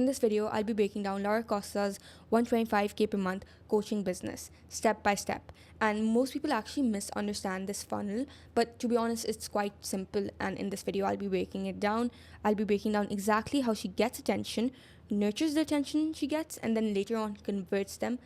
In this video, I'll be breaking down Lara Costa's 125k per month coaching business step by step. And most people actually misunderstand this funnel, but to be honest, it's quite simple. And in this video, I'll be breaking it down. I'll be breaking down exactly how she gets attention, nurtures the attention she gets, and then later on converts them.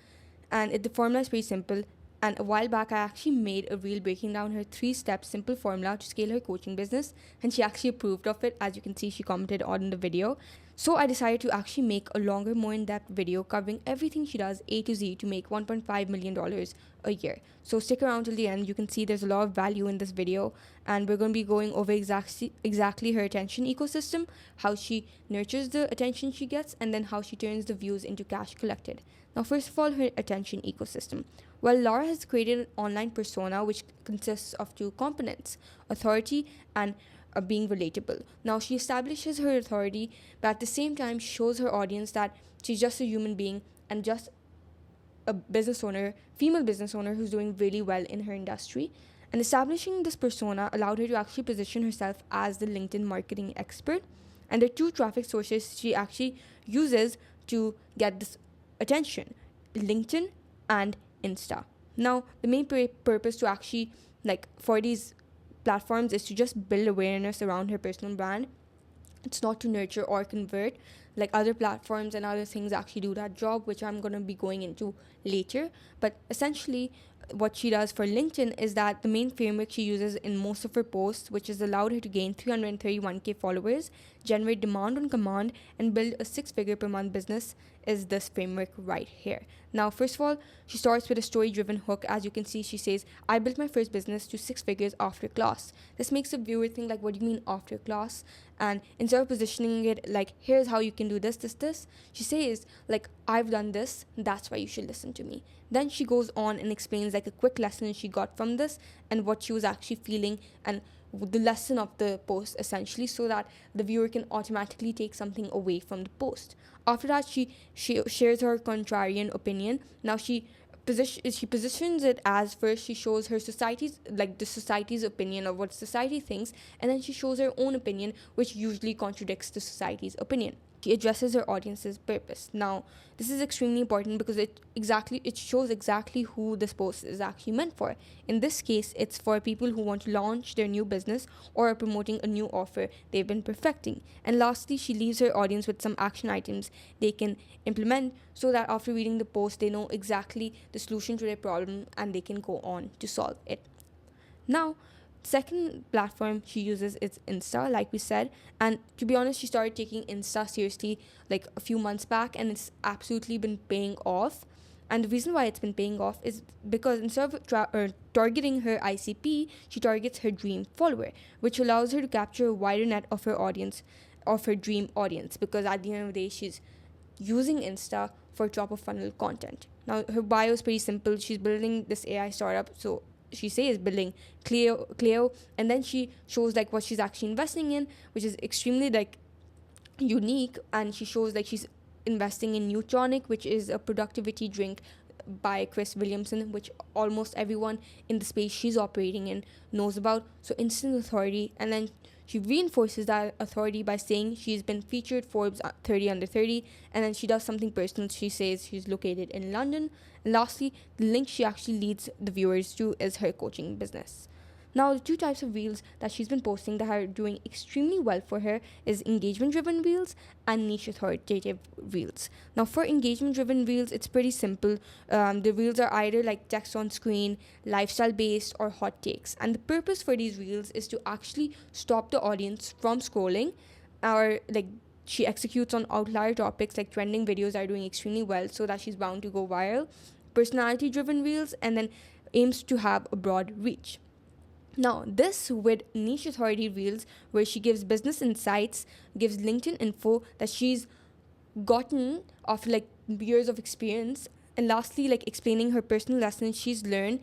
And the formula is pretty simple. And a while back, I actually made a reel breaking down her 3-step simple formula to scale her coaching business. And she actually approved of it. As you can see, she commented on the video. So I decided to actually make a longer, more in-depth video covering everything she does A to Z to make $1.5 million a year. So stick around till the end. You can see there's a lot of value in this video. And we're going to be going over exactly her attention ecosystem, how she nurtures the attention she gets, and then how she turns the views into cash collected. Now, first of all, her attention ecosystem. Well, Lara has created an online persona which consists of 2 components, authority and being relatable. Now, she establishes her authority, but at the same time shows her audience that she's just a human being and just a business owner, female business owner who's doing really well in her industry. And establishing this persona allowed her to actually position herself as the LinkedIn marketing expert. And the 2 traffic sources she actually uses to get this attention, LinkedIn and Insta. Now, the main purpose to actually for these platforms is to just build awareness around her personal brand. It's not to nurture or convert like other platforms and other things actually do that job, which I'm going to be going into later. But essentially, what she does for LinkedIn is that the main framework she uses in most of her posts, which has allowed her to gain 331k followers, generate demand on command, and build a 6-figure per month business, is this framework right here. Now, first of all, she starts with a story-driven hook. As you can see, she says, I built my first business to 6 figures after class. This makes the viewer think like, what do you mean after class? And instead of positioning it like, here's how you can do this, she says like, I've done this, that's why you should listen to me. Then she goes on and explains like a quick lesson she got from this and what she was actually feeling and the lesson of the post, essentially, so that the viewer can automatically take something away from the post. After that, she shares her contrarian opinion. Now she positions it as, first she shows her the society's opinion of what society thinks, and then she shows her own opinion, which usually contradicts the society's opinion. She addresses her audience's purpose. Now, this is extremely important because it shows exactly who this post is actually meant for. In this case, it's for people who want to launch their new business or are promoting a new offer they've been perfecting. And lastly, she leaves her audience with some action items they can implement so that after reading the post, they know exactly the solution to their problem and they can go on to solve it. Now, second platform she uses is Insta, like we said, and to be honest, she started taking Insta seriously like a few months back, and it's absolutely been paying off. And the reason why it's been paying off is because instead of targeting her ICP, she targets her dream follower, which allows her to capture a wider net of her audience, of her dream audience, because at the end of the day, she's using Insta for top of funnel content. Now, her bio is pretty simple. She's building this AI startup, so she says building Cleo, and then she shows like what she's actually investing in, which is extremely like unique. And she shows like she's investing in Newtronic, which is a productivity drink by Chris Williamson, which almost everyone in the space she's operating in knows about. So instant authority. And then she reinforces that authority by saying she's been featured Forbes 30 under 30, and then she does something personal. She says she's located in London. And lastly, the link she actually leads the viewers to is her coaching business. Now, the 2 types of reels that she's been posting that are doing extremely well for her is engagement-driven reels and niche authoritative reels. Now, for engagement-driven reels, it's pretty simple. The reels are either like text on screen, lifestyle-based, or hot takes. And the purpose for these reels is to actually stop the audience from scrolling, or like she executes on outlier topics like trending videos are doing extremely well, so that she's bound to go viral. Personality-driven reels, and then aims to have a broad reach. Now, this with niche authority reels, where she gives business insights, gives LinkedIn info that she's gotten after like years of experience, and lastly, like explaining her personal lessons she's learned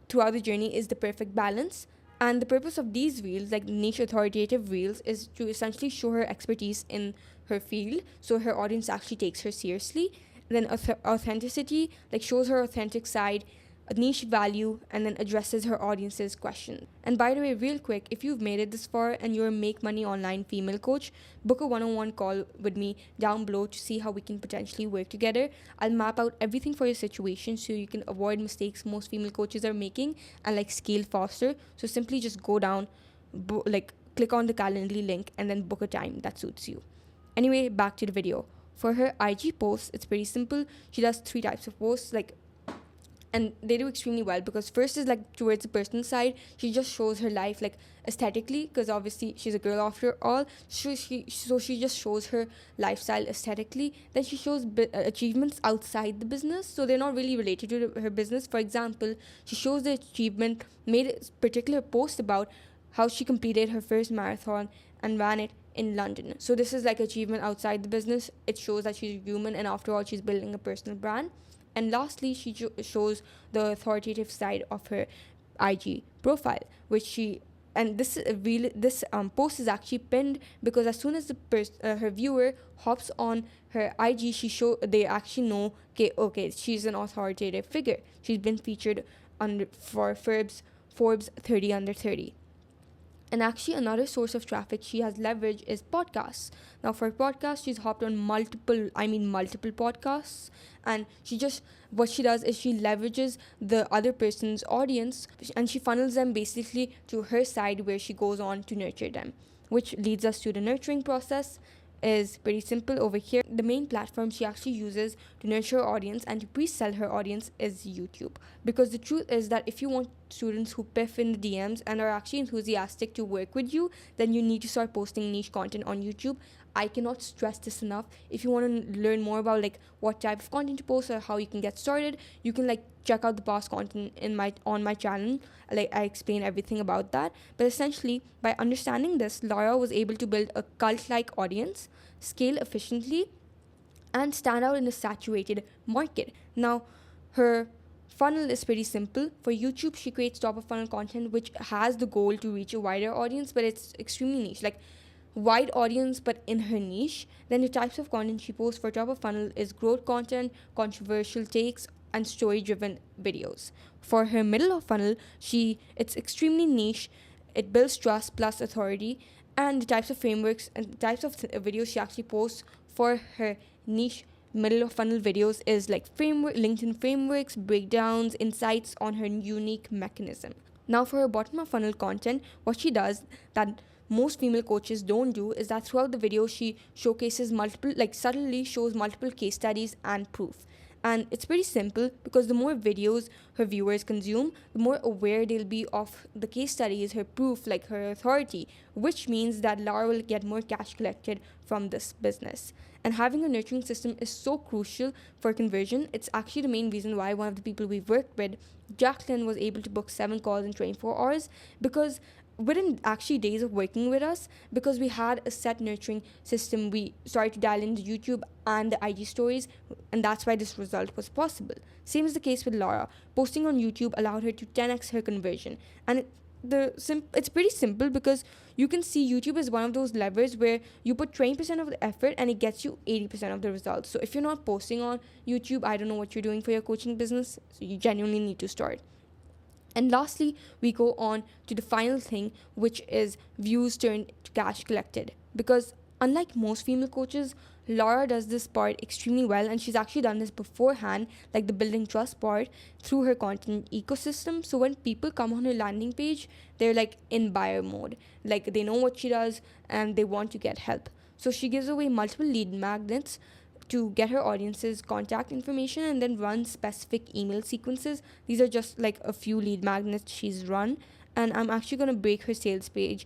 throughout the journey, is the perfect balance. And the purpose of these reels, like niche authoritative reels, is to essentially show her expertise in her field, so her audience actually takes her seriously. Then authenticity, like shows her authentic side, a niche value, and then addresses her audience's questions. And by the way, real quick, if you've made it this far and you're a make money online female coach, book a one-on-one call with me down below to see how we can potentially work together. I'll map out everything for your situation so you can avoid mistakes most female coaches are making and like scale faster. So simply just go down, click on the Calendly link and then book a time that suits you. Anyway, back to the video. For her IG posts, it's pretty simple. She does 3 types of posts, and they do extremely well, because first is like towards the personal side. She just shows her life like aesthetically, because obviously she's a girl after all. So she just shows her lifestyle aesthetically. Then she shows achievements outside the business, so they're not really related to her business. For example, she shows the achievement, made a particular post about how she completed her first marathon and ran it in London. So this is like achievement outside the business. It shows that she's human, and after all, she's building a personal brand. And lastly, she shows the authoritative side of her IG profile, which she, and this post is actually pinned, because as soon as her viewer hops on her IG, they actually know, okay, she's an authoritative figure. She's been featured for Forbes 30 under 30. And actually, another source of traffic she has leveraged is podcasts. Now, for podcasts, she's hopped on multiple podcasts. And what she does is she leverages the other person's audience, and she funnels them basically to her side, where she goes on to nurture them. Which leads us to the nurturing process. Is pretty simple over here. The main platform she actually uses to nurture her audience and to pre-sell her audience is YouTube. Because the truth is that if you want students who piff in the DMs and are actually enthusiastic to work with you, then you need to start posting niche content on YouTube. I cannot stress this enough. If you want to learn more about what type of content to post or how you can get started, you can check out the past content on my channel. I explain everything about that. But essentially, by understanding this, Lara was able to build a cult-like audience, scale efficiently, and stand out in a saturated market. Now, her funnel is pretty simple. For YouTube, she creates top-of-funnel content which has the goal to reach a wider audience, but it's extremely niche. Wide audience, but in her niche. Then the types of content she posts for top of funnel is growth content, controversial takes, and story-driven videos. For her middle of funnel, it's extremely niche. It builds trust plus authority, and the types of frameworks and the types of videos she actually posts for her niche middle of funnel videos is LinkedIn frameworks, breakdowns, insights on her unique mechanism. Now, for her bottom of funnel content, what she does that most female coaches don't do is that throughout the video she showcases subtly shows multiple case studies and proof. And it's pretty simple, because the more videos her viewers consume, the more aware they'll be of the case studies, her proof, her authority, which means that Lara will get more cash collected from this business. And having a nurturing system is so crucial for conversion. It's actually the main reason why one of the people we've worked with, Jacqueline, was able to book 7 calls in 24 hours, because within actually days of working with us, because we had a set nurturing system, we started to dial into YouTube and the IG stories, and that's why this result was possible. Same is the case with Lara. Posting on YouTube allowed her to 10x her conversion. And it's pretty simple, because you can see YouTube is one of those levers where you put 20% of the effort and it gets you 80% of the results. So if you're not posting on YouTube, I don't know what you're doing for your coaching business. So you genuinely need to start. And lastly, we go on to the final thing, which is views turned to cash collected. Because unlike most female coaches, Lara does this part extremely well, and she's actually done this beforehand, like the building trust part, through her content ecosystem. So when people come on her landing page, they're in buyer mode. They know what she does and they want to get help. So she gives away multiple lead magnets to get her audience's contact information, and then run specific email sequences. These are just a few lead magnets she's run, and I'm actually going to break down her sales page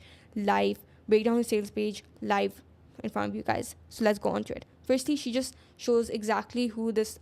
live in front of you guys. So let's go on to it. Firstly, she just shows exactly who this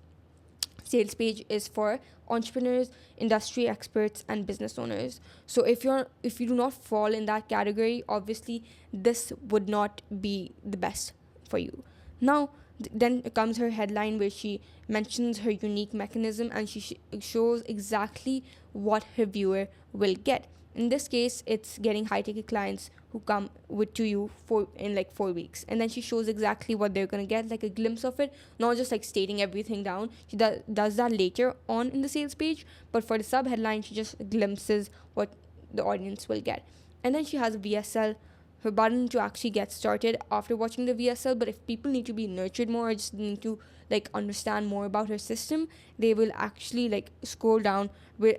sales page is for: entrepreneurs, industry experts, and business owners. So if you do not fall in that category, obviously this would not be the best for you. Now, then comes her headline, where she mentions her unique mechanism, and she shows exactly what her viewer will get. In this case, it's getting high-ticket clients who come with to you for in like 4 weeks, and then she shows exactly what they're gonna get, like a glimpse of it, not just like stating everything down. She does that later on in the sales page, but for the sub headline she just glimpses what the audience will get. And then she has a VSL, her button to actually get started after watching the VSL. But if people need to be nurtured more or just need to like understand more about her system, they will actually like scroll down,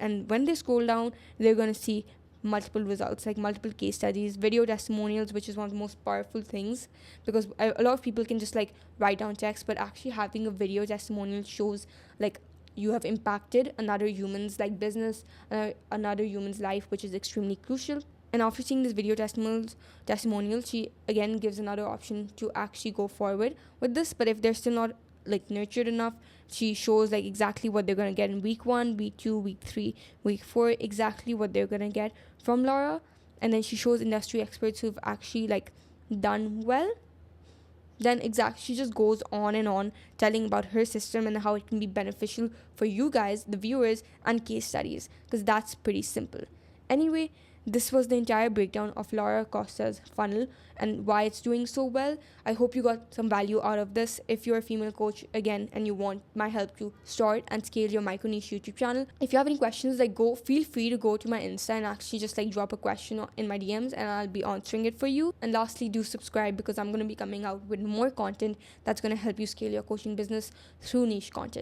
and when they scroll down, they're gonna see multiple results, like multiple case studies, video testimonials, which is one of the most powerful things, because a lot of people can just like write down text, but actually having a video testimonial shows like you have impacted another human's like business, another human's life, which is extremely crucial. And after seeing this video testimonial, she again gives another option to actually go forward with this. But if they're still not like nurtured enough, she shows like exactly what they're gonna get in week 1, week 2, week 3, week 4, exactly what they're gonna get from Lara. And then she shows industry experts who've actually like done well. Then she just goes on and on telling about her system and how it can be beneficial for you guys, the viewers, and case studies, because that's pretty simple. Anyway, this was the entire breakdown of Lara Acosta's funnel and why it's doing so well. I hope you got some value out of this. If you're a female coach again and you want my help to start and scale your micro niche YouTube channel, if you have any questions, like feel free to go to my Insta and actually just like drop a question in my DMs and I'll be answering it for you. And lastly, do subscribe, because I'm going to be coming out with more content that's going to help you scale your coaching business through niche content.